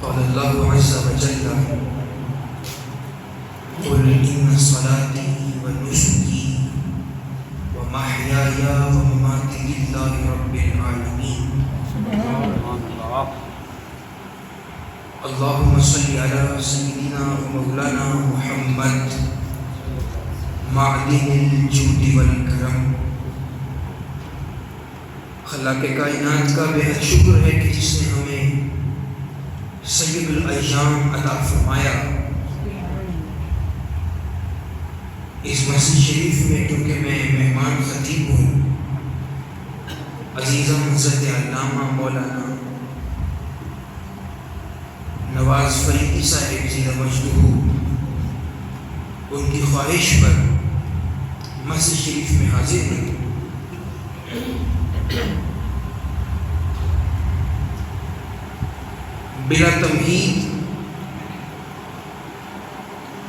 قال الله عز وجل قل إن صلاتي ونسكي ومحياي ومماتي لله رب العالمين اللهم صل على سيدنا ومولانا محمد معدن الجود والکرم. خلاق کائنات کا بے حد شکر ہے کہ جس نے ہمیں سید الایام عطا فرمایا. اس مسجد شریف میں کیونکہ میں مہمان خطیب ہوں، عزیزم حضرت علامہ مولانا نواز فریدی صاحب زیرہ مجدہ ان کی خواہش پر مسجد شریف میں حاضر ہوئی. بلا تمہید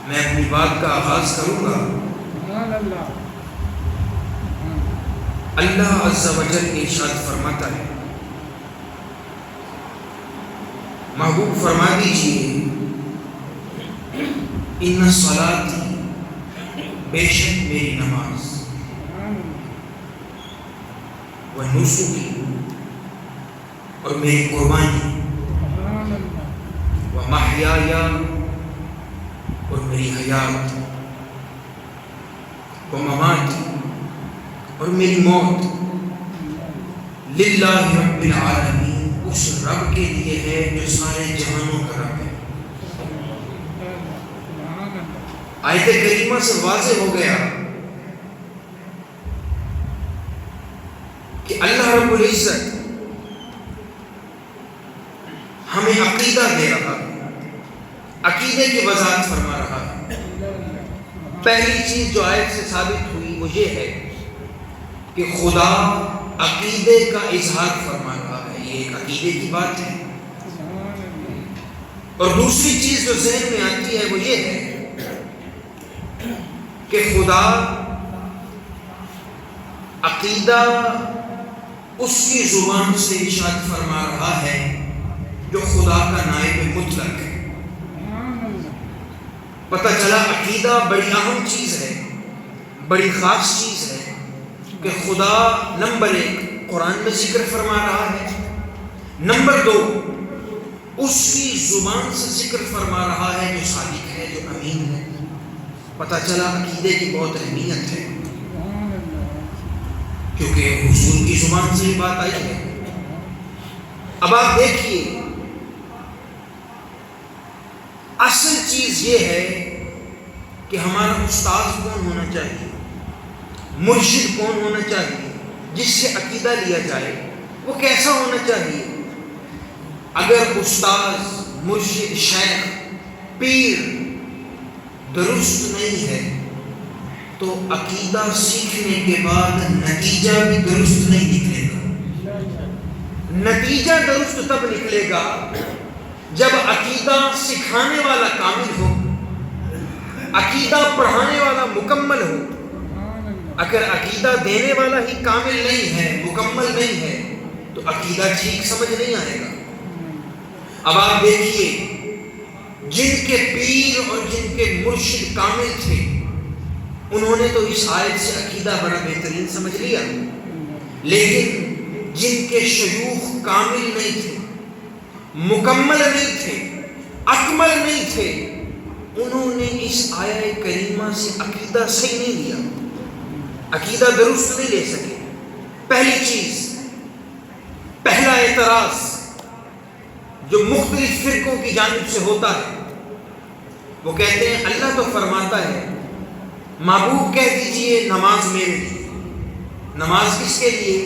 میں اپنی بات کا آغاز کروں گا. اللہ عز و جل ارشاد فرماتا ہے، محبوب فرما دیجئے ان صلاتی، بے شک میری نماز، ونسکی، اور میری قربانی، ومحیائی، اور میری حیات، ومماتی، اور میری موت، للہ رب العالمین، اس رب کے لیے ہے جو سارے جہانوں کا رب ہے. آیت کریمہ سے واضح ہو گیا کہ اللہ رب العزت ہمیں عقیدہ دے رہا ہے، عقیدے کی وضاحت فرما رہا ہے. پہلی چیز جو آیت سے ثابت ہوئی وہ یہ ہے کہ خدا عقیدے کا اظہار فرما رہا ہے. یہ ایک عقیدے کی بات ہے. اور دوسری چیز جو ذہن میں آتی ہے وہ یہ ہے کہ خدا عقیدہ اس کی زبان سے ارشاد فرما رہا ہے جو خدا کا نائب مطلق ہے. پتہ چلا عقیدہ بڑی اہم چیز ہے، بڑی خاص چیز ہے کہ خدا نمبر 1 قرآن میں ذکر فرما رہا ہے، نمبر 2 اس کی زبان سے ذکر فرما رہا ہے جو صادق ہے، جو امین ہے. پتہ چلا عقیدے کی بہت اہمیت ہے کیونکہ حضور کی زبان سے یہ بات آئی ہے. اب آپ دیکھیے، اصل چیز یہ ہے کہ ہمارا استاد کون ہونا چاہیے، مرشد کون ہونا چاہیے، جس سے عقیدہ لیا جائے وہ کیسا ہونا چاہیے. اگر استاد، مرشد، شیخ، پیر درست نہیں ہے تو عقیدہ سیکھنے کے بعد نتیجہ بھی درست نہیں نکلے گا. نتیجہ درست تب نکلے گا جب عقیدہ سکھانے والا کامل ہو، عقیدہ پڑھانے والا مکمل ہو. اگر عقیدہ دینے والا ہی کامل نہیں ہے، مکمل نہیں ہے، تو عقیدہ ٹھیک سمجھ نہیں آئے گا. اب آپ دیکھیے، جن کے پیر اور جن کے مرشد کامل تھے انہوں نے تو اس آیت سے عقیدہ بڑا بہترین سمجھ لیا، لیکن جن کے شیوخ کامل نہیں تھے، مکمل نہیں تھے، اکمل نہیں تھے، انہوں نے اس آیت کریمہ سے عقیدہ صحیح نہیں لیا، عقیدہ درست نہیں لے سکے. پہلی چیز، پہلا اعتراض جو مختلف فرقوں کی جانب سے ہوتا ہے، وہ کہتے ہیں اللہ تو فرماتا ہے، محبوب کہہ دیجئے نماز میرے لیے. نماز کس کے لیے؟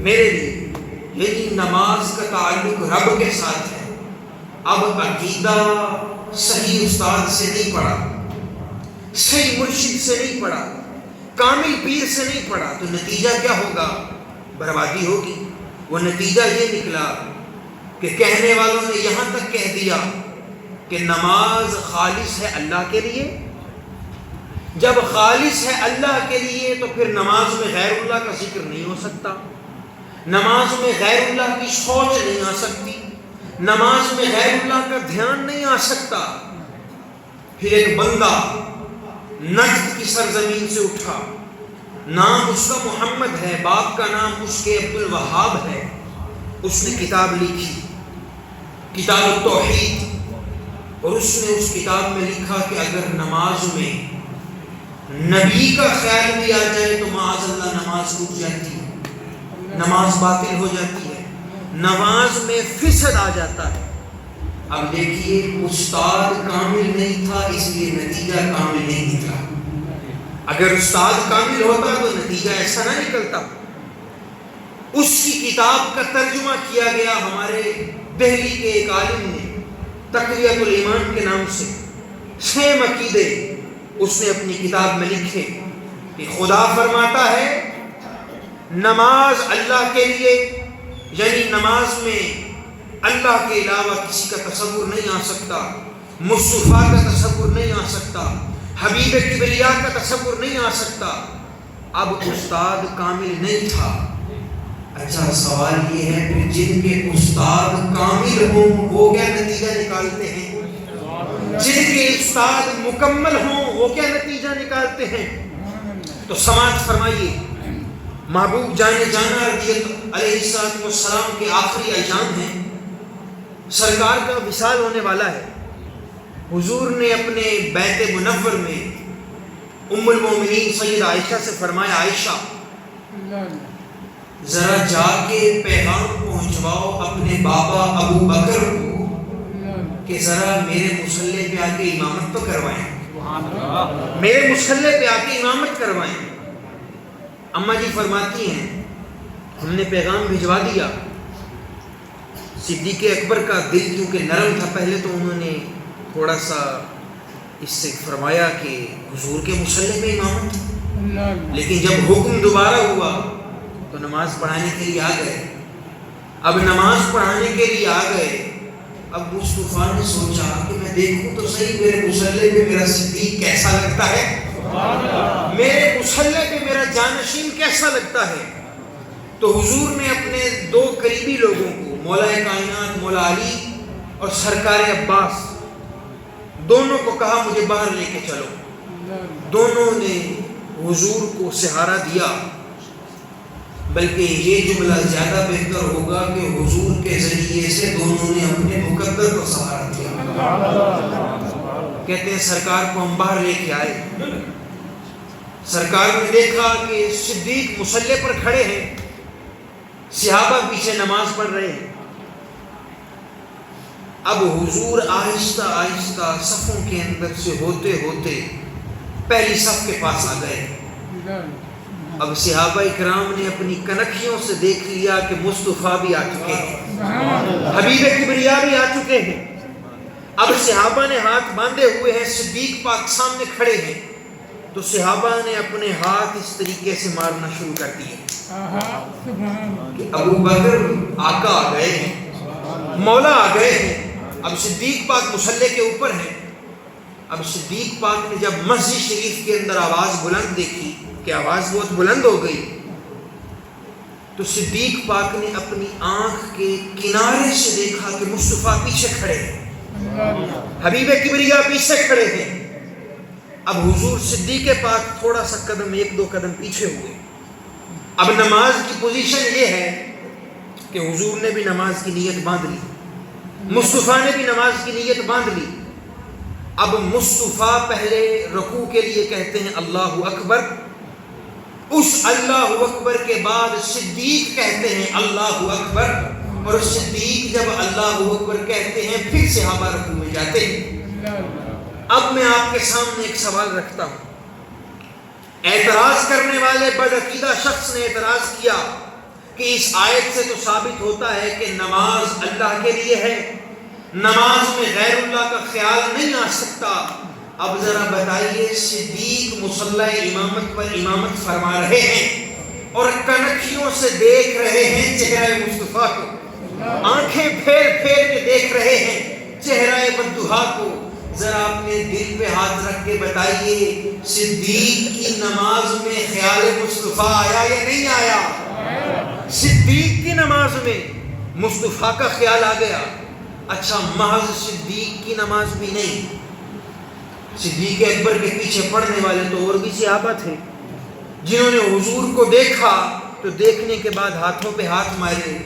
میرے لیے. لیکن نماز کا تعلق رب کے ساتھ ہے. اب عقیدہ صحیح استاد سے نہیں پڑھا، صحیح مرشد سے نہیں پڑھا، کامل پیر سے نہیں پڑھا، تو نتیجہ کیا ہوگا؟ بربادی ہوگی. وہ نتیجہ یہ نکلا کہ کہنے والوں نے یہاں تک کہہ دیا کہ نماز خالص ہے اللہ کے لیے. جب خالص ہے اللہ کے لیے تو پھر نماز میں غیر اللہ کا ذکر نہیں ہو سکتا، نماز میں غیر اللہ کی سوچ نہیں آ سکتی، نماز میں غیر اللہ کا دھیان نہیں آ سکتا۔ پھر ایک بندہ نجد کی سرزمین سے اٹھا، نام اس کا محمد ہے، باپ کا نام اس کے عبد الوہاب ہے۔ اس نے کتاب لکھی، کتاب التوحید، اور اس نے اس کتاب میں لکھا کہ اگر نماز میں نبی کا خیال بھی آ جائے تو معاذ اللہ نماز ٹوٹ جاتی ہے، نماز باطل ہو جاتی ہے، نماز میں فساد آ جاتا ہے۔ اب دیکھیے، استاد کامل نہیں تھا، اس لیے نتیجہ کامل نہیں تھا۔ اگر استاد کامل ہوتا تو نتیجہ ایسا نہ نکلتا۔ اس کی کتاب کا ترجمہ کیا گیا ہمارے دہلی کے ایک عالم نے، تقویۃ الایمان کے نام سے 6 عقیدے اس نے اپنی کتاب میں لکھے کہ خدا فرماتا ہے نماز اللہ کے لیے، یعنی نماز میں اللہ کے علاوہ کسی کا تصور نہیں آ سکتا، مصطفیٰ کا تصور نہیں آ سکتا، حبیب کبریا کا تصور نہیں آ سکتا۔ اب استاد کامل نہیں تھا۔ اچھا، سوال یہ ہے کہ جن کے استاد کامل ہوں وہ کیا نتیجہ نکالتے ہیں؟ جن کے استاد مکمل ہوں وہ کیا نتیجہ نکالتے ہیں؟ تو سماعت فرمائیے، محبوب جانے جانا علیہ السلام کے آخری ایام ہیں، سرکار کا وصال ہونے والا ہے۔ حضور نے اپنے بیت منور میں ام المومنین سید عائشہ سے فرمایا، عائشہ ذرا جا کے پیغام پہنچواؤ اپنے بابا ابو بکر کو کہ ذرا میرے مصلے پہ آ کے امامت تو کروائیں، میرے مصلے پہ آ کے امامت کروائیں۔ اماں جی فرماتی ہیں ہم نے پیغام بھجوا دیا۔ صدیق اکبر کا دل کیونکہ نرم تھا، پہلے تو انہوں نے تھوڑا سا اس سے فرمایا کہ حضور کے مصلے پہ امامت، لیکن جب حکم دوبارہ ہوا تو نماز پڑھانے کے لیے آ گئے۔ اب نماز پڑھانے کے لیے آ گئے، اب مصطفیٰ نے سوچا کہ میں دیکھوں تو صحیح میرے مصلے پہ میرا صدیق کیسا لگتا ہے، میرے مصلے پہ میرا جانشین کیسا لگتا ہے۔ تو حضور نے اپنے 2 قریبی لوگوں کو، مولا کائنات مولا علی اور سرکار عباس، دونوں کو کہا مجھے باہر لے کے چلو۔ دونوں نے حضور کو سہارا دیا، بلکہ یہ جملہ زیادہ بہتر ہوگا کہ حضور کے ذریعے سے دونوں نے اپنے مقدر کو سہارا دیا۔ کہتے ہیں سرکار کو ہم باہر لے کے آئے، سرکار نے دیکھا کہ صدیق مصلے پر کھڑے ہیں، صحابہ پیچھے نماز پڑھ رہے ہیں۔ اب حضور آہستہ آہستہ صفوں کے اندر سے ہوتے ہوتے پہلی صف کے پاس آ گئے۔ اب صحابہ اکرام نے اپنی کنکھیوں سے دیکھ لیا کہ مصطفیٰ بھی آ چکے ہیں، حبیب کبریا بھی آ چکے ہیں۔ اب صحابہ نے ہاتھ باندھے ہوئے ہیں، صدیق پاک سامنے کھڑے ہیں، تو صحابہ نے اپنے ہاتھ اس طریقے سے مارنا شروع کر دیے کہ ابو بکر آقا آ گئے ہیں، مولا آ گئے ہیں۔ اب صدیق پاک مصلے کے اوپر ہیں۔ اب صدیق پاک نے جب مسجد شریف کے اندر آواز بلند دیکھی کہ آواز بہت بلند ہو گئی، تو صدیق پاک نے اپنی آنکھ کے کنارے سے دیکھا کہ مصطفیٰ پیچھے کھڑے ہیں، حبیب کبریا پیچھے کھڑے ہیں۔ اب حضور صدیق پاک تھوڑا سا قدم 1-2 قدم پیچھے ہوئے۔ اب نماز کی پوزیشن یہ ہے کہ حضور نے بھی نماز کی نیت باندھ لی، مصطفیٰ نے بھی نماز کی نیت باندھ لی۔ اب مصطفیٰ پہلے رکوع کے لیے کہتے ہیں اللہ اکبر، اس اللہ اکبر کے بعد صدیق کہتے ہیں اللہ اکبر، اور صدیق جب اللہ اکبر کہتے ہیں پھر صحابہ رکوع میں جاتے ہیں۔ اب میں آپ کے سامنے ایک سوال رکھتا ہوں۔ اعتراض کرنے والے بدعقیدہ شخص نے اعتراض کیا کہ اس آیت سے تو ثابت ہوتا ہے کہ نماز اللہ کے لیے ہے، نماز میں غیر اللہ کا خیال نہیں آ سکتا۔ اب ذرا بتائیے، صدیق مصلی امامت پر امامت فرما رہے ہیں اور کنکھیوں سے دیکھ رہے ہیں چہرہ مصطفیٰ کو، آنکھیں پھیر پھیر کے دیکھ رہے ہیں چہرہ بددہا کو۔ ذرا اپنے دل پہ ہاتھ رکھ کے بتائیے، صدیق کی نماز میں خیال مصطفیٰ آیا یا نہیں آیا؟ صدیق کی نماز میں مصطفیٰ کا خیال آ گیا۔ اچھا محض صدیق کی نماز بھی نہیں، صدیق اکبر کے پیچھے پڑھنے والے تو اور بھی صحابہ تھے جنہوں نے حضور کو دیکھا تو دیکھنے کے بعد ہاتھوں پہ ہاتھ مارے۔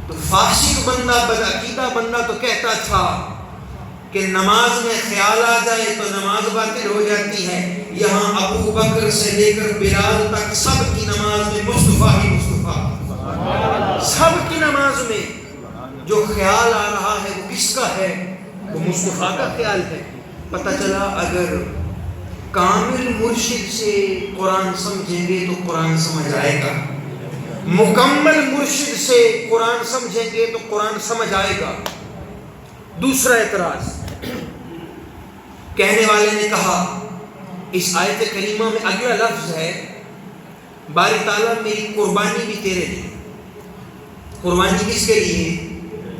تو فاسق بندہ، بدعقیدہ بندہ تو کہتا تھا کہ نماز میں خیال آ جائے تو نماز باطل ہو جاتی ہے۔ یہاں ابو بکر سے لے کر بلال تک سب کی نماز میں مصطفیٰ ہی مصطفیٰ، سب کی نماز میں جو خیال آ رہا ہے وہ کس کا ہے؟ وہ مصطفیٰ کا خیال ہے۔ پتہ چلا اگر کامل مرشد سے قرآن سمجھیں گے تو قرآن سمجھ آئے گا، مکمل مرشد سے قرآن سمجھیں گے تو قرآن سمجھ آئے گا۔ دوسرا اعتراض، کہنے والے نے کہا اس آیت کریمہ میں اگلا لفظ ہے باری تعالیٰ میری قربانی بھی تیرے لیے۔ قربانی کس کے لیے؟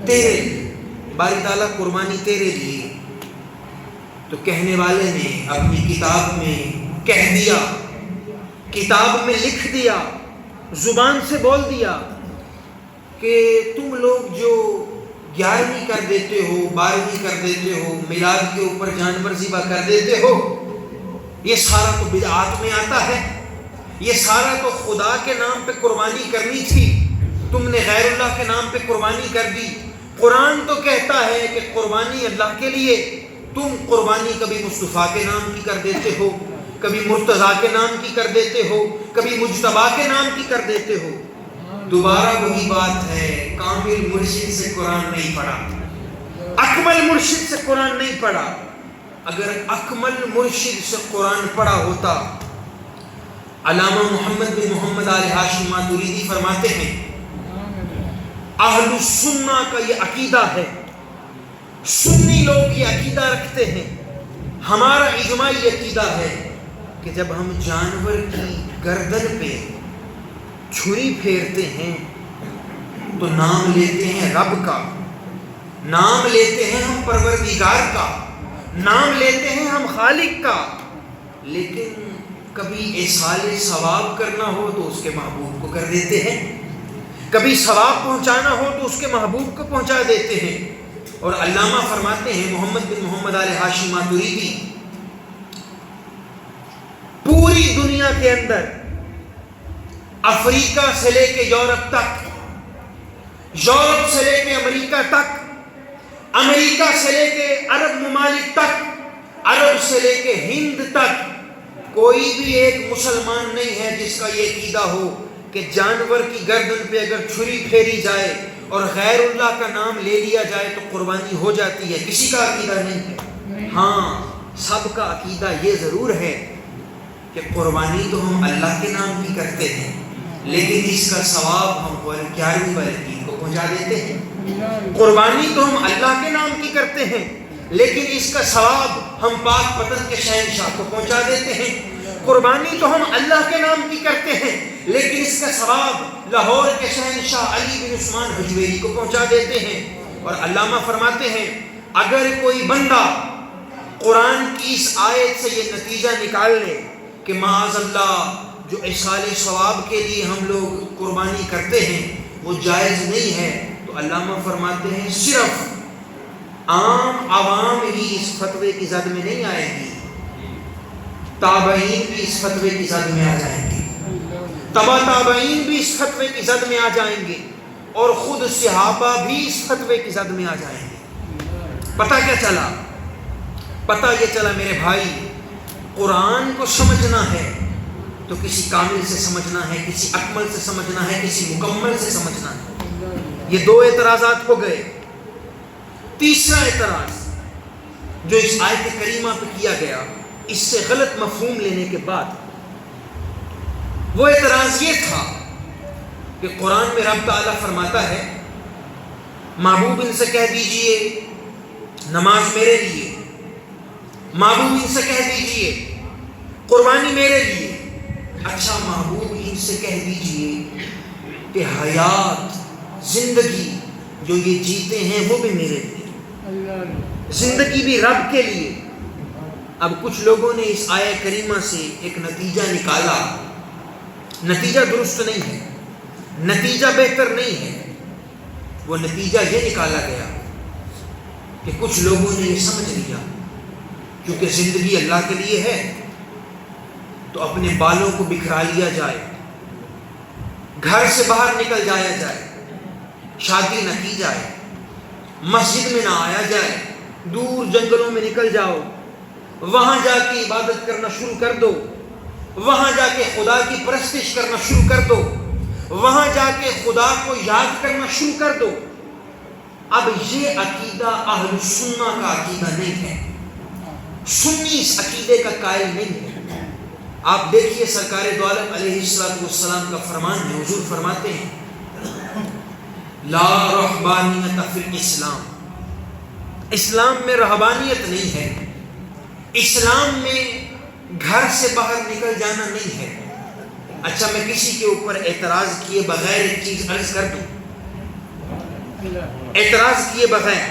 تیرے لیے۔ باری تعالیٰ قربانی تیرے لیے۔ تو کہنے والے نے اپنی کتاب میں کہہ دیا، کتاب میں لکھ دیا، زبان سے بول دیا کہ تم لوگ جو 11ویں کر دیتے ہو، 12ویں کر دیتے ہو، میلاد کے اوپر جانور ذبح کر دیتے ہو، یہ سارا تو بدعات میں آتا ہے، یہ سارا تو خدا کے نام پہ قربانی کرنی تھی، تم نے غیر اللہ کے نام پہ قربانی کر دی۔ قرآن تو کہتا ہے کہ قربانی اللہ کے لیے، تم قربانی کبھی مصطفیٰ کے نام کی کر دیتے ہو، کبھی مرتضیٰ کے نام کی کر دیتے ہو، کبھی مجتبیٰ کے نام کی کر دیتے ہو۔ دوبارہ وہی بات ہے، کامل مرشد سے قرآن نہیں پڑھا، اکمل مرشد سے قرآن نہیں پڑھا۔ اگر اکمل مرشد سے قرآن پڑھا ہوتا، علامہ محمد بن محمد آل ہاشم ماتریدی فرماتے ہیں اہل السنہ کا یہ عقیدہ ہے، سنی لوگ یہ عقیدہ رکھتے ہیں، ہمارا اجماعی عقیدہ ہے کہ جب ہم جانور کی گردن پہ چھری پھیرتے ہیں تو نام لیتے ہیں رب کا، نام لیتے ہیں ہم پروردگار کا، نام لیتے ہیں ہم خالق کا، لیکن کبھی ایصال ثواب کرنا ہو تو اس کے محبوب کو کر دیتے ہیں، کبھی ثواب پہنچانا ہو تو اس کے محبوب کو پہنچا دیتے ہیں۔ اور علامہ فرماتے ہیں محمد بن محمد آل ہاشم ماتریدی، پوری دنیا کے اندر افریقہ سے لے کے یورپ تک، یورپ سے لے کے امریکہ تک، امریکہ سے لے کے عرب ممالک تک، عرب سے لے کے ہند تک، کوئی بھی ایک مسلمان نہیں ہے جس کا یہ عقیدہ ہو کہ جانور کی گردن پہ اگر چھری پھیری جائے اور غیر اللہ کا نام لے لیا جائے تو قربانی ہو جاتی ہے۔ کسی کا عقیدہ نہیں ہے۔ ہاں، سب کا عقیدہ یہ ضرور ہے کہ قربانی تو ہم اللہ کے نام کی کرتے ہیں، لیکن اس کا ثواب ہم 11ویں والدین کو پہنچا دیتے ہیں۔ قربانی تو ہم اللہ کے نام کی کرتے ہیں، لیکن اس کا ثواب ہم پاک پتن کے شہنشاہ کو پہنچا دیتے ہیں۔ قربانی تو ہم اللہ کے نام کی کرتے ہیں، لیکن اس کا ثواب لاہور کے شہنشاہ علی بن عثمان حجویری کو پہنچا دیتے ہیں۔ اور علامہ فرماتے ہیں اگر کوئی بندہ قرآن کی اس آیت سے یہ نتیجہ نکال لے کہ معاذ اللہ جو ایصال ثواب کے لیے ہم لوگ قربانی کرتے ہیں وہ جائز نہیں ہے، تو علامہ فرماتے ہیں صرف عام عوام ہی اس فتوے کی زد میں نہیں آئے گی، تابعین بھی اس فتوے کی زد میں آ جائیں گے، تبع تابعین بھی اس فتوے کی زد میں آ جائیں گے، اور خود صحابہ بھی اس فتوے کی زد میں آ جائیں گے۔ پتہ کیا چلا؟ پتہ یہ چلا میرے بھائی، قرآن کو سمجھنا ہے تو کسی کامل سے سمجھنا ہے، کسی اکمل سے سمجھنا ہے، کسی مکمل سے سمجھنا ہے۔ یہ دو اعتراضات ہو گئے۔ تیسرا اعتراض جو اس آیت کریمہ پہ کیا گیا اس سے غلط مفہوم لینے کے بعد، وہ اعتراض یہ تھا کہ قرآن میں رب تعالیٰ فرماتا ہے محبوب ان سے کہہ دیجئے نماز میرے لیے، محبوب ان سے کہہ دیجئے قربانی میرے لیے۔ اچھا محبوب ان سے کہہ دیجئے کہ حیات، زندگی جو یہ جیتے ہیں وہ بھی میرے لیے، زندگی بھی رب کے لیے۔ اب کچھ لوگوں نے اس آیہ کریمہ سے ایک نتیجہ نکالا، نتیجہ درست نہیں ہے، نتیجہ بہتر نہیں ہے۔ وہ نتیجہ یہ نکالا گیا کہ کچھ لوگوں نے یہ سمجھ لیا کیونکہ زندگی اللہ کے لیے ہے تو اپنے بالوں کو بکھرا لیا جائے، گھر سے باہر نکل جایا جائے، شادی نہ کی جائے، مسجد میں نہ آیا جائے، دور جنگلوں میں نکل جاؤ، وہاں جا کے عبادت کرنا شروع کر دو، وہاں جا کے خدا کی پرستش کرنا شروع کر دو، وہاں جا کے خدا کو یاد کرنا شروع کر دو۔ اب یہ عقیدہ اہل سنہ کا عقیدہ نہیں ہے، سنی اس عقیدے کا قائل نہیں ہے۔ آپ دیکھیے سرکار دو عالم علیہ السلام کا فرمان ہے، حضور فرماتے ہیں لا رہبانیت فی الاسلام، اسلام میں رہبانیت نہیں ہے، اسلام میں گھر سے باہر نکل جانا نہیں ہے۔ اچھا میں کسی کے اوپر اعتراض کیے بغیر ایک چیز عرض کر دوں، اعتراض کیے بغیر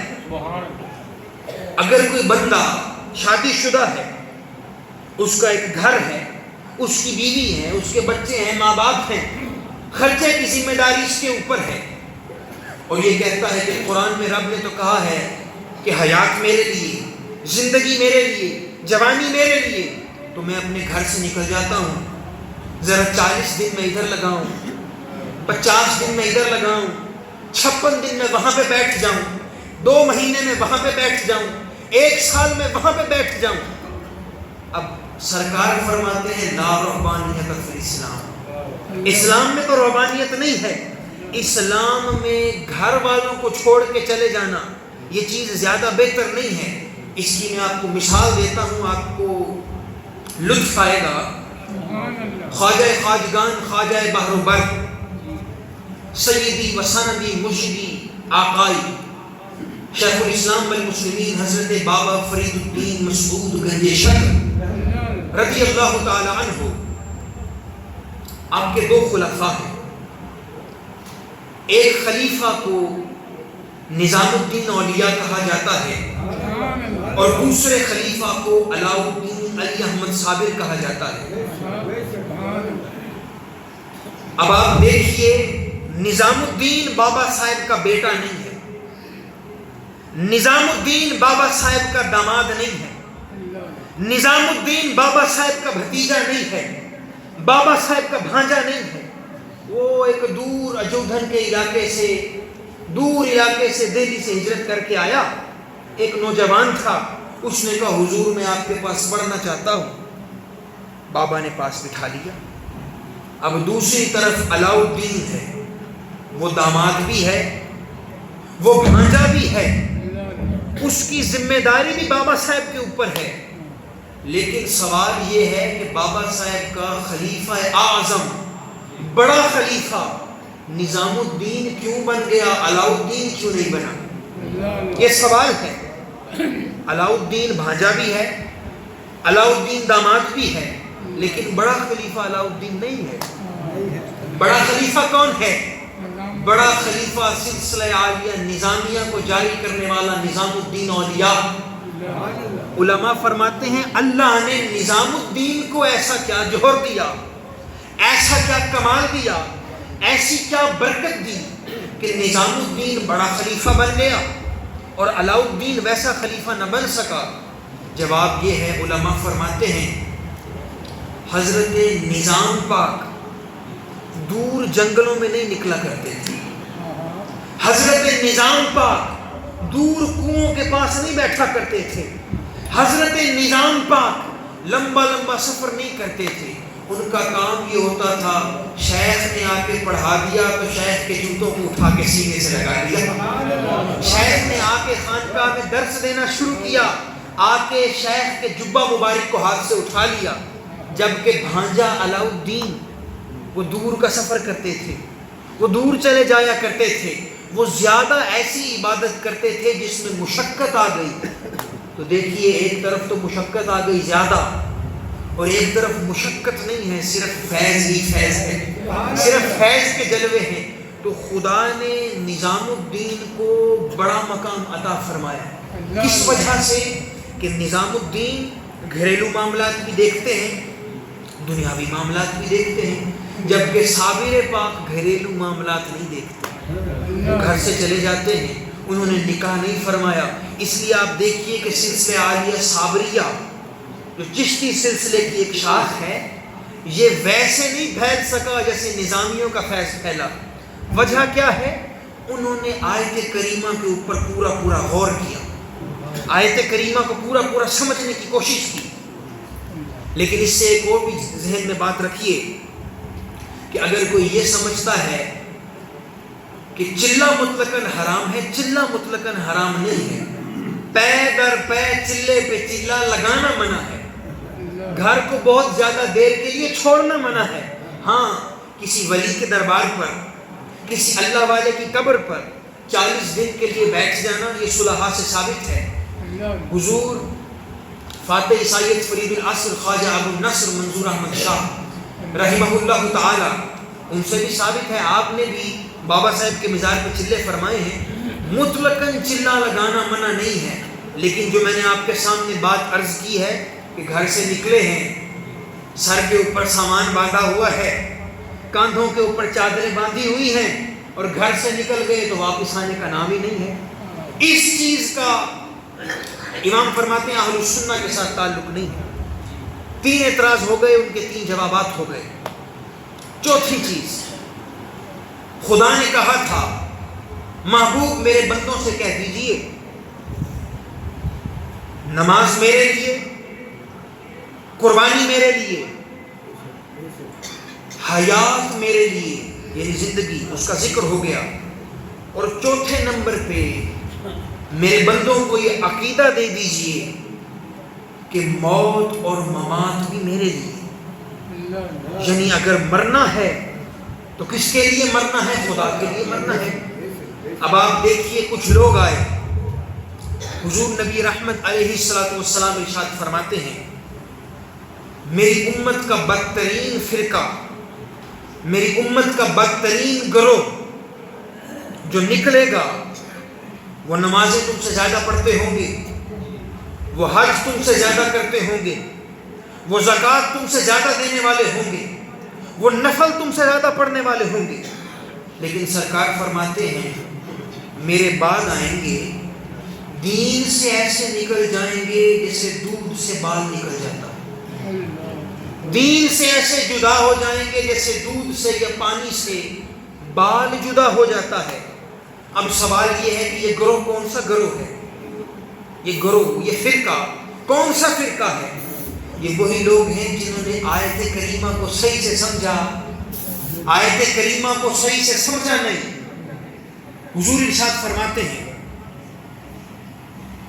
اگر کوئی بندہ شادی شدہ ہے، اس کا ایک گھر ہے، اس کی بیوی ہے، اس کے بچے ہیں، ماں باپ ہیں، خرچے کی ذمہ داری اس کے اوپر ہے، اور یہ کہتا ہے کہ قرآن میں رب نے تو کہا ہے کہ حیات میرے لیے، زندگی میرے لیے، جوانی میرے لیے، تو میں اپنے گھر سے نکل جاتا ہوں، ذرا 40 دن میں ادھر لگاؤں، 50 دن میں ادھر لگاؤں، 56 دن میں وہاں پہ بیٹھ جاؤں، 2 مہینے میں وہاں پہ بیٹھ جاؤں، 1 سال میں وہاں پہ بیٹھ جاؤں۔ اب سرکار فرماتے ہیں لا رہبانیت فی الاسلام، اسلام میں تو رہبانیت نہیں ہے، اسلام میں گھر والوں کو چھوڑ کے چلے جانا یہ چیز زیادہ بہتر نہیں ہے۔ اس کی میں آپ کو مثال دیتا ہوں، آپ کو لطف آئے گا۔ خواجہ خواجگان، خواجہ بحر و بر، سیدی و سندی مرشدی آقائی شیخ الاسلام والمسلمین حضرت بابا فرید الدین مسعود گنج شکر رضی اللہ تعالی عنہ، آپ کے 2 خلفاء ہیں، ایک خلیفہ کو نظام الدین اولیاء کہا جاتا ہے اور دوسرے خلیفہ کو علاء الدین علی احمد صابر کہا جاتا ہے۔ اب آپ دیکھیے نظام الدین بابا صاحب کا بیٹا نہیں ہے، نظام الدین بابا صاحب کا داماد نہیں ہے، نظام الدین بابا صاحب کا بھتیجا نہیں ہے، بابا صاحب کا بھانجا نہیں ہے، وہ ایک دور اجودھن کے علاقے سے، دور علاقے سے دہلی سے ہجرت کر کے آیا، ایک نوجوان تھا، اس نے کہا حضور میں آپ کے پاس پڑھنا چاہتا ہوں، بابا نے پاس بٹھا لیا۔ اب دوسری طرف علاء الدین ہے، وہ داماد بھی ہے، وہ بھانجا بھی ہے، اس کی ذمہ داری بھی بابا صاحب کے اوپر ہے، لیکن سوال یہ ہے کہ بابا صاحب کا خلیفہ اعظم، بڑا خلیفہ نظام الدین کیوں بن گیا، علاء الدین کیوں نہیں بنا؟ یہ سوال ہے۔ علاء الدین بھانجا بھی ہے، علاء الدین داماد بھی ہے، لیکن بڑا خلیفہ علاء الدین نہیں ہے۔ بڑا خلیفہ کون ہے؟ بڑا خلیفہ سلسلہ عالیہ نظامیہ کو جاری کرنے والا نظام الدین اولیاء۔ علماء فرماتے ہیں اللہ نے نظام الدین کو ایسا کیا جوہر دیا، ایسا کیا کمال دیا، ایسی کیا برکت دی کہ نظام الدین بڑا خلیفہ بن گیا اور علاء الدین ویسا خلیفہ نہ بن سکا؟ جواب یہ ہے، علماء فرماتے ہیں حضرت نظام پاک دور جنگلوں میں نہیں نکلا کرتے تھے، حضرت نظام پاک دور کنووں کے پاس نہیں بیٹھا کرتے تھے، حضرت نظام پاک لمبا لمبا سفر نہیں کرتے تھے، ان کا کام یہ ہوتا تھا شیخ نے آ کے پڑھا دیا تو شیخ کے جوتوں کو اٹھا کے سینے سے لگا دیا، شیخ نے آ کے خانقاہ میں درس دینا شروع کیا، آ کے شیخ کے جبہ مبارک کو ہاتھ سے اٹھا لیا، جبکہ بھانجا علاء الدین وہ دور کا سفر کرتے تھے، وہ دور چلے جایا کرتے تھے، وہ زیادہ ایسی عبادت کرتے تھے جس میں مشقت آ گئی۔ تو دیکھیے ایک طرف تو مشقت آ گئی زیادہ، اور ایک طرف مشقت نہیں ہے، صرف فیض ہی فیض ہے، صرف فیض کے جلوے ہیں، تو خدا نے نظام الدین کو بڑا مقام عطا فرمایا۔ کس وجہ سے؟ کہ نظام الدین گھریلو معاملات بھی دیکھتے ہیں، دنیاوی معاملات بھی دیکھتے ہیں، جبکہ صابر پاک گھریلو معاملات نہیں دیکھتے، وہ گھر سے چلے جاتے ہیں، انہوں نے نکاح نہیں فرمایا، اس لیے آپ دیکھیے کہ سلسلہ عالیہ صابریہ جو چشتی سلسلے کی ایک شاخ ہے، یہ ویسے نہیں پھیل سکا جیسے نظامیوں کا فیض پھیلا۔ وجہ کیا ہے؟ انہوں نے آیت کریمہ کے اوپر پورا غور کیا، آیت کریمہ کو پورا سمجھنے کی کوشش کی۔ لیکن اس سے ایک اور بھی ذہن میں بات رکھیے کہ اگر کوئی یہ سمجھتا ہے کہ چلہ مطلقاً حرام ہے، چلہ مطلقاً حرام نہیں ہے۔ پے در پے چلے پہ چلہ لگانا منع ہے، گھر کو بہت زیادہ دیر کے لیے چھوڑنا منع ہے۔ ہاں، کسی ولی کے دربار پر، کسی اللہ والے کی قبر پر 40 دن کے لیے بیٹھ جانا یہ صلحاء سے ثابت ہے۔ حضور فاتح سید فرید العصر خواجہ ابو النصر منظور احمد شاہ رحمہ اللہ تعالی، ان سے بھی ثابت ہے، آپ نے بھی بابا صاحب کے مزار پہ چلے فرمائے ہیں۔ مطلقاً چلہ لگانا منع نہیں ہے، لیکن جو میں نے آپ کے سامنے بات عرض کی ہے کہ گھر سے نکلے ہیں، سر کے اوپر سامان باندھا ہوا ہے، کاندھوں کے اوپر چادریں باندھی ہوئی ہیں، اور گھر سے نکل گئے تو واپس آنے کا نام ہی نہیں ہے، اس چیز کا امام فرماتے ہیں اہل السنہ کے ساتھ تعلق نہیں ہے۔ 3 اعتراض ہو گئے، ان کے 3 جوابات ہو گئے۔ چوتھی چیز، خدا نے کہا تھا محبوب میرے بندوں سے کہہ دیجئے نماز میرے لیے، قربانی میرے لیے، حیات میرے لیے، یعنی زندگی، اس کا ذکر ہو گیا۔ اور چوتھے نمبر پہ میرے بندوں کو یہ عقیدہ دے دیجئے کہ موت اور ممات بھی میرے لیے، یعنی اگر مرنا ہے تو کس کے لیے مرنا ہے؟ خدا کے لیے مرنا ہے۔ اب آپ دیکھیے کچھ لوگ آئے، حضور نبی رحمت علیہ السلام ارشاد فرماتے ہیں میری امت کا بدترین فرقہ، میری امت کا بدترین گروہ جو نکلے گا، وہ نمازیں تم سے زیادہ پڑھتے ہوں گے، وہ حج تم سے زیادہ کرتے ہوں گے، وہ زکوٰۃ تم سے زیادہ دینے والے ہوں گے، وہ نفل تم سے زیادہ پڑھنے والے ہوں گے، لیکن سرکار فرماتے ہیں میرے بعد آئیں گے، دین سے ایسے نکل جائیں گے جیسے دودھ سے بال نکل جاتا ہے، دین سے ایسے جدا ہو جائیں گے جیسے دودھ سے یا پانی سے بال جدا ہو جاتا ہے۔ اب سوال یہ ہے کہ یہ گروہ کون سا گروہ ہے؟ یہ گروہ، یہ فرقہ کون سا فرقہ ہے؟ یہ وہی لوگ ہیں جنہوں نے آیت کریمہ کو صحیح سے سمجھا، آیت کریمہ کو صحیح سے سمجھا نہیں۔ حضور ارشاد فرماتے ہیں،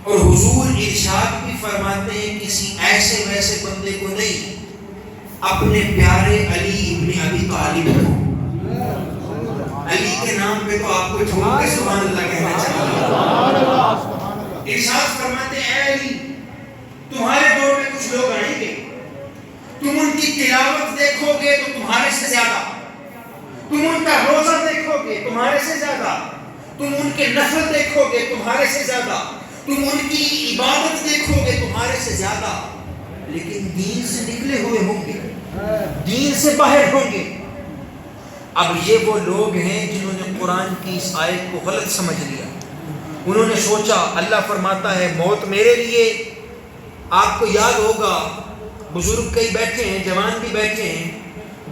اور حضور ارشاد بھی فرماتے ہیں کسی ایسے ویسے بندے کو نہیں، اپنے پیارے علی ابن ابی طالب کو، علی کے نام پہ تو آپ کو چھوڑ کے سبحان اللہ کہنا چاہیے۔ ارشاد فرماتے ہیں اے علی، تمہارے دور میں کچھ لوگ آئیں گے، تم ان کی تلاوت دیکھو گے تو تمہارے سے زیادہ، تم ان کا روزہ دیکھو گے تمہارے سے زیادہ، تم ان کے نفل دیکھو گے تمہارے سے زیادہ، تم ان کی عبادت دیکھو گے تمہارے سے زیادہ، لیکن دین سے نکلے ہوئے ہوں گے، دین سے باہر ہوں گے۔ اب یہ وہ لوگ ہیں جنہوں نے قرآن کی اس آیت کو غلط سمجھ لیا، انہوں نے سوچا اللہ فرماتا ہے موت میرے لیے۔ آپ کو یاد ہوگا بزرگ کئی بیٹھے ہیں، جوان بھی بیٹھے ہیں،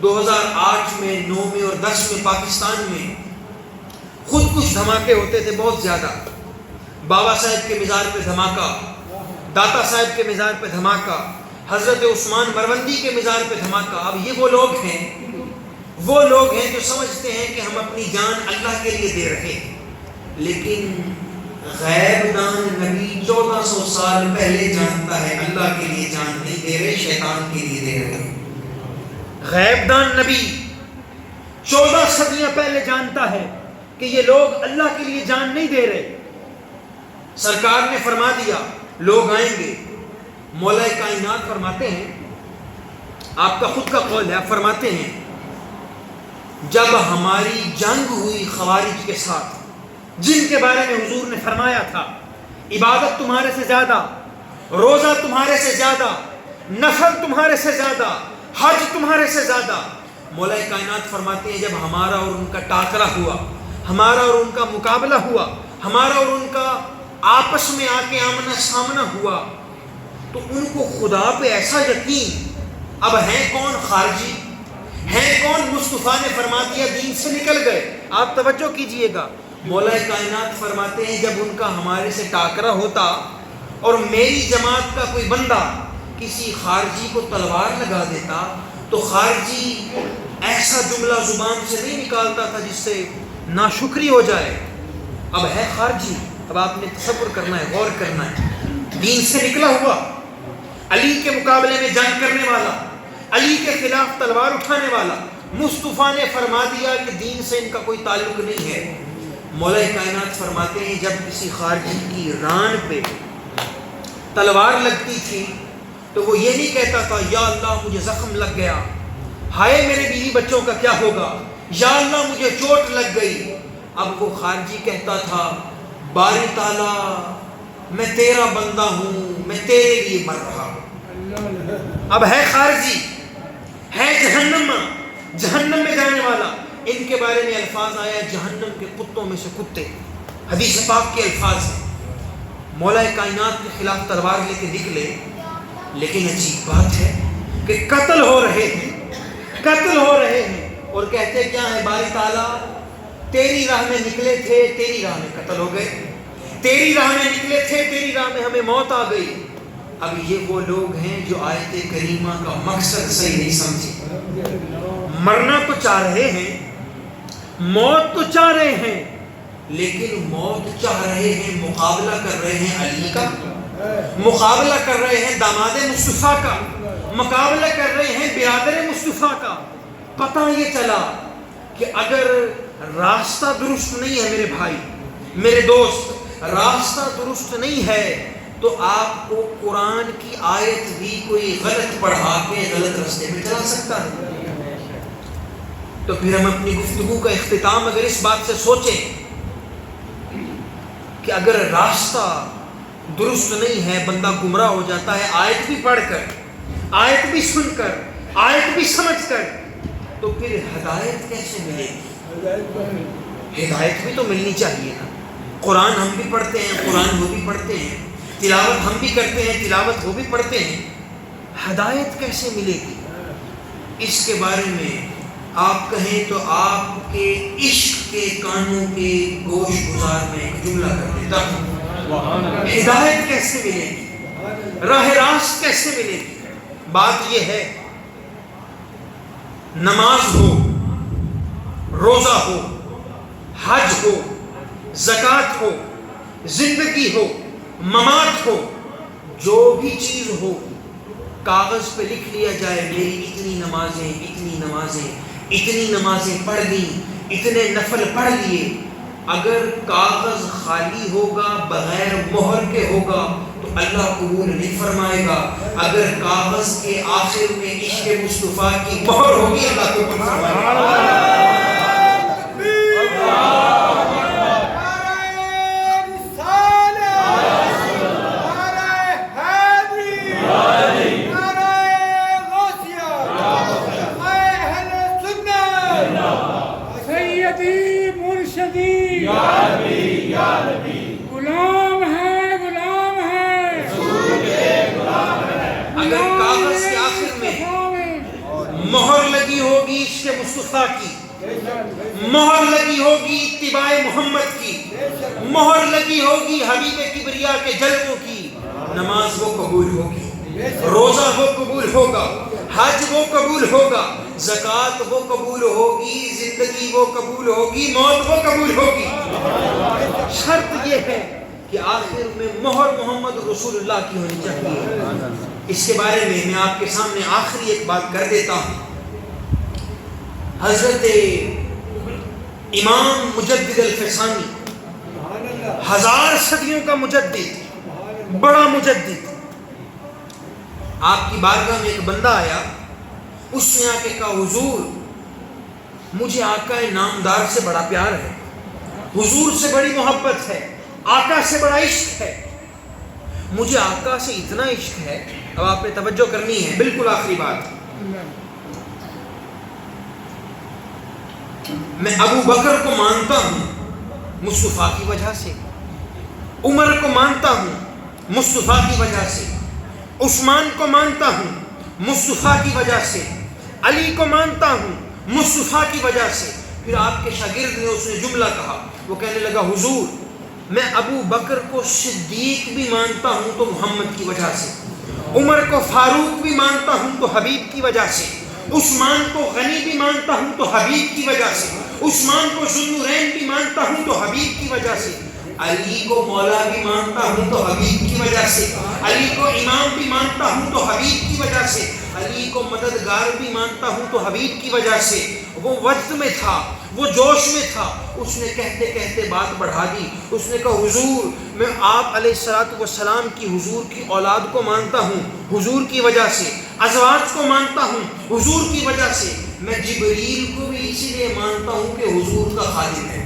2008 میں 9 میں اور 10 میں پاکستان میں خود کچھ دھماکے ہوتے تھے بہت زیادہ، بابا صاحب کے مزار پہ دھماکہ، داتا صاحب کے مزار پہ دھماکہ، حضرت عثمان مروندی کے مزار پہ دھماکہ۔ اب یہ وہ لوگ ہیں جو سمجھتے ہیں کہ ہم اپنی جان اللہ کے لیے دے رہے ہیں، لیکن غیب دان نبی 1400 سال پہلے جانتا ہے اللہ کے لیے جان نہیں دے رہے، شیطان کے لیے دے رہے ہیں۔ غیب دان نبی 14 صدیاں پہلے جانتا ہے کہ یہ لوگ اللہ کے لیے جان نہیں دے رہے۔ سرکار نے فرما دیا لوگ آئیں گے۔ مولا کائنات فرماتے ہیں، آپ کا خود کا قول ہے، آپ فرماتے ہیں جب ہماری جنگ ہوئی خوارج کے ساتھ، جن کے بارے میں حضور نے فرمایا تھا عبادت تمہارے سے زیادہ، روزہ تمہارے سے زیادہ، نفل تمہارے سے زیادہ، حج تمہارے سے زیادہ، مولا کائنات فرماتے ہیں جب ہمارا اور ان کا ٹاکرا ہوا، ہمارا اور ان کا مقابلہ ہوا، ہمارا اور ان کا آپس میں آ کے آمنا سامنا ہوا تو ان کو خدا پہ ایسا یقین، اب ہیں کون خارجی، ہیں کون مصطفیٰ نے فرما دیا دین سے نکل گئے. آپ توجہ کیجئے گا، مولا کائنات فرماتے ہیں جب ان کا ہمارے سے ٹاکرا ہوتا اور میری جماعت کا کوئی بندہ کسی خارجی کو تلوار لگا دیتا تو خارجی ایسا جملہ زبان سے نہیں نکالتا تھا جس سے ناشکری ہو جائے. اب ہے خارجی، اب آپ نے تصور کرنا ہے، غور کرنا ہے، دین سے نکلا ہوا، علی کے مقابلے میں جنگ کرنے والا، علی کے خلاف تلوار اٹھانے والا، مصطفیٰ نے فرما دیا کہ دین سے ان کا کوئی تعلق نہیں ہے. مولا کائنات فرماتے ہیں جب کسی خارجی کی ران پہ تلوار لگتی تھی تو وہ یہ نہیں کہتا تھا یا اللہ مجھے زخم لگ گیا، ہائے میرے بیوی بچوں کا کیا ہوگا، یا اللہ مجھے چوٹ لگ گئی. اب وہ خارجی کہتا تھا باری تعالیٰ میں تیرا بندہ ہوں، میں تیرے لیے مر رہا ہوں. اب ہے خارجی، ہے جہنم میں جانے والا. ان کے بارے میں الفاظ آیا جہنم کے کتوں میں سے کتے، حدیث پاک کے الفاظ ہیں. مولا کائنات کے خلاف تلوار لے کے نکلے، لیکن عجیب بات ہے کہ قتل ہو رہے ہیں اور کہتے کیا ہے باری تعالیٰ تیری راہ میں نکلے تھے، تیری راہ میں قتل ہو گئے، تیری راہ میں نکلے تھے، تیری راہ میں ہمیں موت آ گئی. اب یہ وہ لوگ ہیں جو آیت کریمہ کا مقصد صحیح نہیں سمجھے. مرنا تو چاہ رہے ہیں، موت تو چاہ رہے ہیں، لیکن موت چاہ رہے ہیں، مقابلہ کر رہے ہیں علی کا، مقابلہ کر رہے ہیں داماد مصطفیٰ کا، مقابلہ کر رہے ہیں برادر مصطفیٰ کا. پتہ یہ چلا کہ اگر راستہ درست نہیں ہے میرے بھائی، میرے دوست، راستہ درست نہیں ہے تو آپ کو قرآن کی آیت بھی کوئی غلط پڑھا کے غلط راستے میں چلا سکتا ہے. تو پھر ہم اپنی گفتگو کا اختتام اگر اس بات سے سوچیں کہ اگر راستہ درست نہیں ہے بندہ گمراہ ہو جاتا ہے، آیت بھی پڑھ کر، آیت بھی سن کر، آیت بھی سمجھ کر، تو پھر ہدایت کیسے ملے گی؟ ہدایت بھی تو ملنی چاہیے نا. قرآن ہم بھی پڑھتے ہیں، قرآن وہ بھی پڑھتے ہیں، تلاوت ہم بھی کرتے ہیں، تلاوت وہ بھی پڑھتے ہیں، ہدایت کیسے ملے گی؟ اس کے بارے میں آپ کہیں تو آپ کے عشق کے کانوں کے گوش گزار میں ایک جملہ کر دیتا ہوں، ہدایت کیسے ملے گی، راہ راست کیسے ملے گی؟ بات یہ ہے نماز ہو، روزہ ہو، حج ہو، زکوٰۃ ہو، زندگی ہو، ممات ہو، جو بھی چیز ہو، کاغذ پہ لکھ لیا جائے میری اتنی نمازیں پڑھ دی، اتنے نفل پڑھ لیے. اگر کاغذ خالی ہوگا بغیر مہر کے ہوگا تو اللہ قبول نہیں فرمائے گا. اگر کاغذ کے آخر میں عشق مصطفیٰ کی مہر ہوگی اللہ قبول فرمائے گا. مہر لگی ہوگی عشق مصطفیٰ کی، مہر لگی ہوگی اتباع محمد کی، مہر لگی ہوگی حبیب کبریا کے جلووں کی، نماز وہ قبول ہوگی، روزہ وہ قبول ہوگا، حج وہ قبول ہوگا، زکوٰۃ وہ قبول ہوگی، زندگی وہ قبول ہوگی، موت وہ قبول ہوگی. شرط یہ ہے کہ آخر میں مہر محمد رسول اللہ کی ہونی چاہیے. اس کے بارے میں آپ کے سامنے آخری ایک بات کر دیتا ہوں. حضرت امام مجدد الفسانی، 1000 صدیوں کا مجدد، بڑا مجدد، آپ کی بارگاہ میں ایک بندہ آیا، اس نے آ کے کہا حضور مجھے آقا نامدار سے بڑا پیار ہے، حضور سے بڑی محبت ہے، آقا سے بڑا عشق ہے، مجھے آقا سے اتنا عشق ہے. اب آپ نے توجہ کرنی ہے، بالکل آخری بات، میں ابو بکر کو مانتا ہوں مصطفیٰ کی وجہ سے، عمر کو مانتا ہوں مصطفیٰ کی وجہ سے، عثمان کو مانتا ہوں مصطفیٰ کی وجہ سے، علی کو مانتا ہوں مصطفیٰ کی وجہ سے۔ پھر آپ کے شاگرد نے اس نے جملہ کہا، وہ کہنے لگا حضور میں ابو بکر کو صدیق بھی مانتا ہوں تو محمد کی وجہ سے، عمر کو فاروق بھی مانتا ہوں تو حبیب کی وجہ سے، عثمان کو غنی بھی مانتا ہوں تو حبیب کی وجہ سے، عثمان کو ذوالنورین بھی مانتا ہوں تو حبیب کی وجہ سے، علی کو مولا بھی مانتا ہوں تو حبیب کی وجہ سے، علی کو امام بھی مانتا ہوں تو حبیب کی وجہ سے، علی کو مددگار بھی مانتا ہوں تو حبیب کی وجہ سے۔ وہ وجد میں تھا، وہ جوش میں تھا، اس نے کہتے کہتے بات بڑھا دی۔ اس نے کہا حضور میں آپ علیہ الصلوۃ والسلام کی حضور کی اولاد کو مانتا ہوں حضور کی وجہ سے، ازواج کو مانتا ہوں حضور کی وجہ سے، میں جبریل کو بھی اسی لیے مانتا ہوں کہ حضور کا خادم ہے،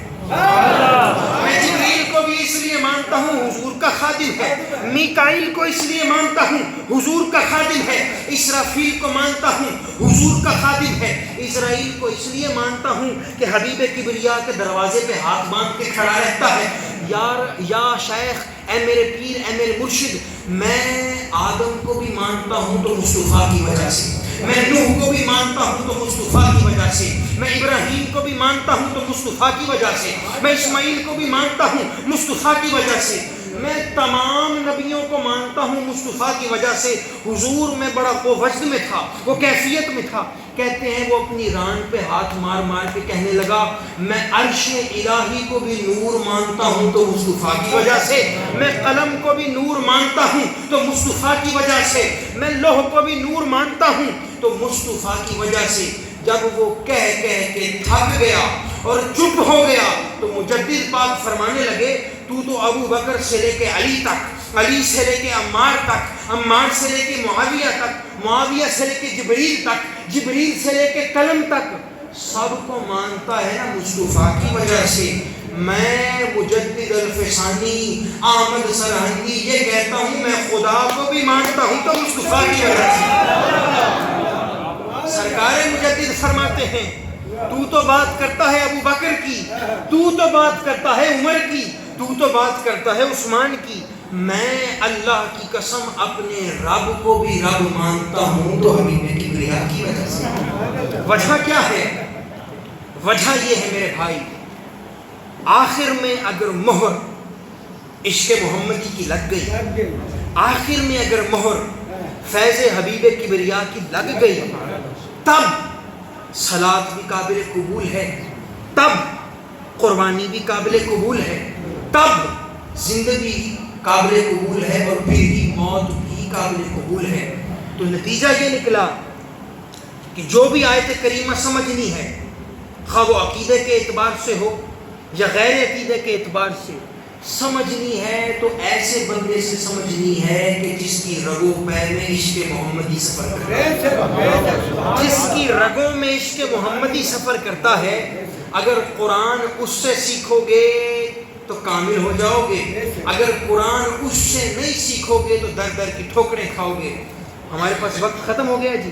میں جبریل کو بھی اس لیے مانتا ہوں حضور کا خادم ہے، میکائیل کو اس لیے مانتا ہوں حضور کا خادم ہے، اسرافیل کو مانتا ہوں حضور کا خادم ہے، اسرائیل کو اس لیے مانتا ہوں کہ حبیب کبریا کے دروازے پہ ہاتھ باندھ کے کھڑا رہتا ہے۔ یا شیخ، اے میرے پیر، اے میرے مرشد، میں آدم کو بھی مانتا ہوں تو مصطفیٰ کی وجہ سے، میں نوح کو بھی مانتا ہوں تو مصطفیٰ کی وجہ سے، میں ابراہیم کو بھی مانتا ہوں تو مصطفیٰ کی وجہ سے، میں اسماعیل کو بھی مانتا ہوں مصطفیٰ کی وجہ سے، میں تمام نبیوں کو مانتا ہوں مصطفیٰ کی وجہ سے۔ حضور میں بڑا وہ وجد میں تھا، وہ کیفیت میں تھا، کہتے ہیں وہ اپنی ران پہ ہاتھ مار مار کے کہنے لگا میں عرش الہی کو بھی نور مانتا ہوں تو مصطفیٰ کی وجہ سے، میں قلم کو بھی نور مانتا ہوں تو مصطفیٰ کی وجہ سے، میں لوح کو بھی نور مانتا ہوں تو مصطفیٰ کی وجہ سے۔ جب وہ کہہ کے تھک گیا اور چپ ہو گیا تو مجدد پاک فرمانے لگے تو ابو بکر سے لے کے علی تک، علی سے لے کے عمار تک، عمار سے لے کے معاویہ تک، معاویہ سے لے کے جبریل تک، جبریل سے لے کے قلم تک سب کو مانتا ہے نا مصطفیٰ کی وجہ سے۔ میں مجدد الفسانی احمد سرہندی یہ کہتا ہوں میں خدا کو بھی مانتا ہوں تو مصطفیٰ کی وجہ سے۔ سرکار مجدد فرماتے ہیں تو بات کرتا ہے ابو بکر کی، تو بات کرتا ہے عمر کی، تو بات کرتا ہے عثمان کی، میں اللہ کی قسم اپنے رب کو بھی رب مانتا ہوں تو حبیب کبریا کی وجہ سے۔ وجہ کیا ہے؟ وجہ یہ ہے میرے بھائی، آخر میں اگر مہر عشق محمدی کی لگ گئی، آخر میں اگر مہر فیض حبیب کبریا کی لگ گئی، تب صلاۃ بھی قابل قبول ہے، تب قربانی بھی قابل قبول ہے، تب زندگی قابل قبول ہے، اور پھر ہی موت بھی قابل قبول ہے۔ تو نتیجہ یہ نکلا کہ جو بھی آیت کریمہ سمجھنی ہے، خواہ وہ عقیدے کے اعتبار سے ہو یا غیر عقیدے کے اعتبار سے سمجھنی ہے، تو ایسے بندے سے سمجھنی ہے کہ جس کی رگوں پہ میں عشق محمدی سفر کرتا ہے، جس کی رگوں میں عشق محمدی سفر کرتا ہے۔ اگر قرآن اس سے سیکھو گے تو کامل ہو جاؤ گے، اگر قرآن اس سے نہیں سیکھو گے تو در در کی ٹھوکریں کھاؤ گے۔ ہمارے پاس وقت ختم ہو گیا جی۔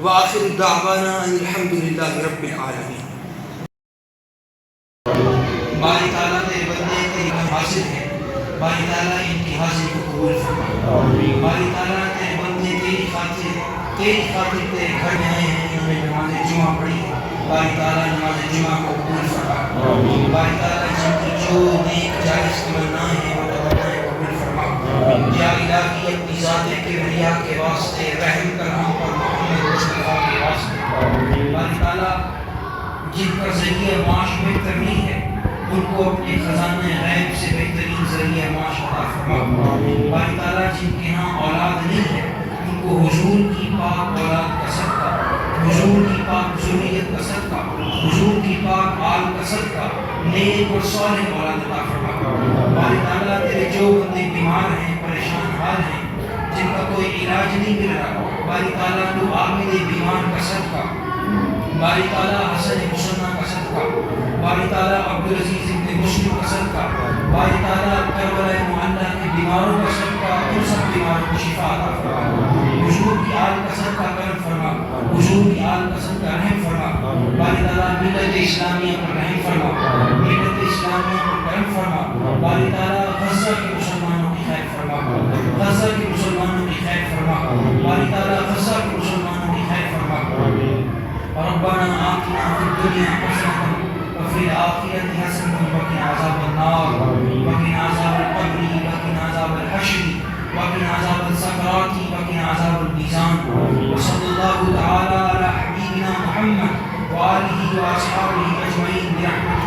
وآخر دعوانا ان الحمدللہ رب العالمین۔ باری تعالیٰ تیرے بندے تیری حاضر ہے، باری تعالیٰ ان کی حاضری کو قبول فرما، باری تعالیٰ تیرے بندے تیری خاطر تیرے گھر میں آئے ہیں، انہوں نے نماز جمعہ پڑھی ہے، باری تعالیٰ نماز جمعہ کو قبول فرما، باری تعالیٰ جن کی جو نیک جائز تمنائیں ہیں وہ تمنائیں قبول فرما۔ یا الہی اپنی ذات کبریا کے واسطے رحم کر ہم پر محمد مصطفیٰ کے واسطے۔ باری تعالیٰ جن کا ذریعہ معاش بہتر نہیں ہے ان کو اپنے خزانہ غیب سے بہترین ذریعہ معاش عطا فرما۔ باری تعالیٰ جن کے ہاں اولاد نہیں ہے ان کو حضور کی پاک اولاد کا صدقہ، حضور کی پاک ذریت کا صدقہ، حضور کی پاک آل کا صدقہ نیک اور صالح اولاد عطا فرما۔ باری تعالیٰ تیرے جو بندے بیمار ہیں، پریشان حال ہیں، جن کا کوئی علاج نہیں مل رہا، باری تعالیٰ تو عامل بیمار کا صدقہ، باری تعالیٰ حسن مسنہ کا صدقہ، باری تعالیٰ عبدالعزیز ابن مسلم کا صدقہ، باری تعالیٰ کربلا معلیٰ کے بیماروں کا صدقہ ان سب بیماروں کو شفا عطا فرما۔ حضور کی آل کا صدقہ کرم فرما، حضور کی آل کا صدقہ رحم فرما۔ باری تعالیٰ ملت اسلامیہ پر رحم فرما، ملت اسلامیہ پر کرم فرما۔ باری تعالیٰ غزہ کے مسلمانوں کی خیر فرما، غزہ کے مسلمانوں کی خیر فرما، باری تعالیٰ غزہ کے مسلمانوں کی خیر فرما۔ ربنا آتنا فی الدنیا حسنة وفي الآخرة حسنة وقنا عذاب النار وقنا عذاب القبر وقنا عذاب الحشر وقنا عذاب السكرات وقنا عذاب الميزان وصلى الله تعالى على حبيبنا محمد وآله وأصحابه أجمعين برحمته